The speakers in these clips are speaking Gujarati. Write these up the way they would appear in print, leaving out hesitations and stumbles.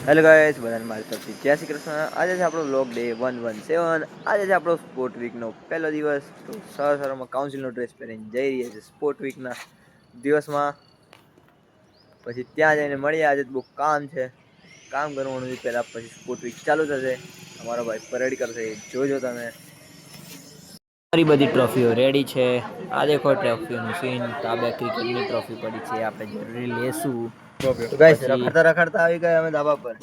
હેલો ગાઈસ, બધાને મારી તરફથી જય શ્રી કૃષ્ણ. આજે છે આપણો વ્લોગ ડે 117. આજે છે આપણો સ્પોર્ટ વીકનો પહેલો દિવસ. તો સરમાં કાઉન્સિલનો ડ્રેસ પહેરીને જઈ રહ્યા છે સ્પોર્ટ વીકના દિવસમાં. પછી ત્યાં જઈને મળીએ. આજે બહુ કામ છે, કામ કરવાનું પહેલાં પછી સ્પોર્ટ વીક ચાલુ થશે. અમારો ભાઈ પરેડ કરશે, જોજો તમે. મારી બધી ટ્રોફીઓ રેડી છે. આ દેખો ટ્રોફીઓનું સીન. આ બે ક્રિકેટની ટ્રોફી પડી છે, આપણે જરૂરી લેશું. તો ગાઈસ રખડતા રખડતા આવી ગયા અમે ધાબા પર.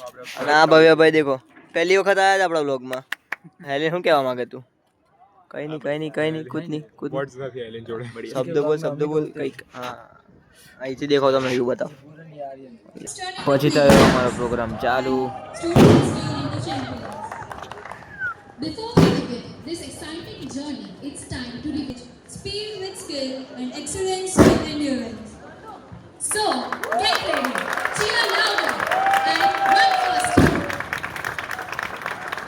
અને આ ભવ્યભાઈ દેખો, પહેલી વખત આયા છે આપણા વ્લોગમાં. હેલી, શું કહેવા માંગે તું? કઈ નહીં કુછ નહીં શબ્દ બોલ કંઈક. હા, અહીંથી દેખો તમે, વ્યૂ બતાવો. પછી થયો અમારો પ્રોગ્રામ ચાલુ. Before we begin this exciting journey, it's time to reach speed with skill and excellence with endurance. So, get ready, cheer louder and run faster.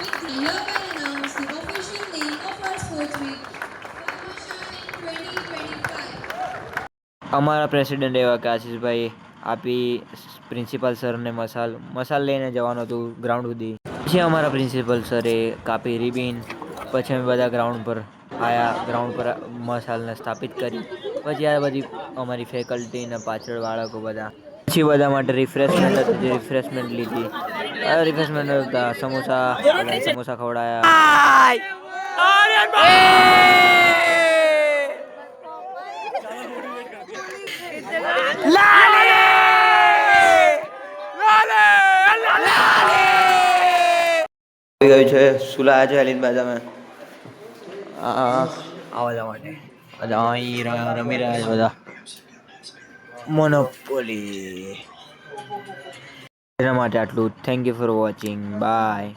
With the hereby announce the official name of our sports week, Shine 2025. અમારા પ્રેસિડેન્ટ એવા કે આશીષભાઈ આપી પ્રિન્સિપાલ સરને મસાલ લઈને જવાનું હતું ગ્રાઉન્ડ સુધી. પછી અમારા પ્રિન્સિપલ સરે કાપી રિબિન. પછી અમે બધા ગ્રાઉન્ડ પર આવ્યા, ગ્રાઉન્ડ પર મસાલને સ્થાપિત કરી. પછી આ બધી અમારી ફેકલ્ટીને પાછળ બાળકો બધા. પછી બધા માટે રિફ્રેશમેન્ટ હતું, જે રિફ્રેશમેન્ટ લીધી. રિફ્રેશમેન્ટ હતા સમોસા, બધા સમોસા ખવડાયા. ગયું છે સુલાયા છે અલીન બાજા મેં આવા જવા માટે. બધા અહીં રમી રહ્યા છે બધા મોનોપોલી. એના માટે આટલું. Thank you for watching. By.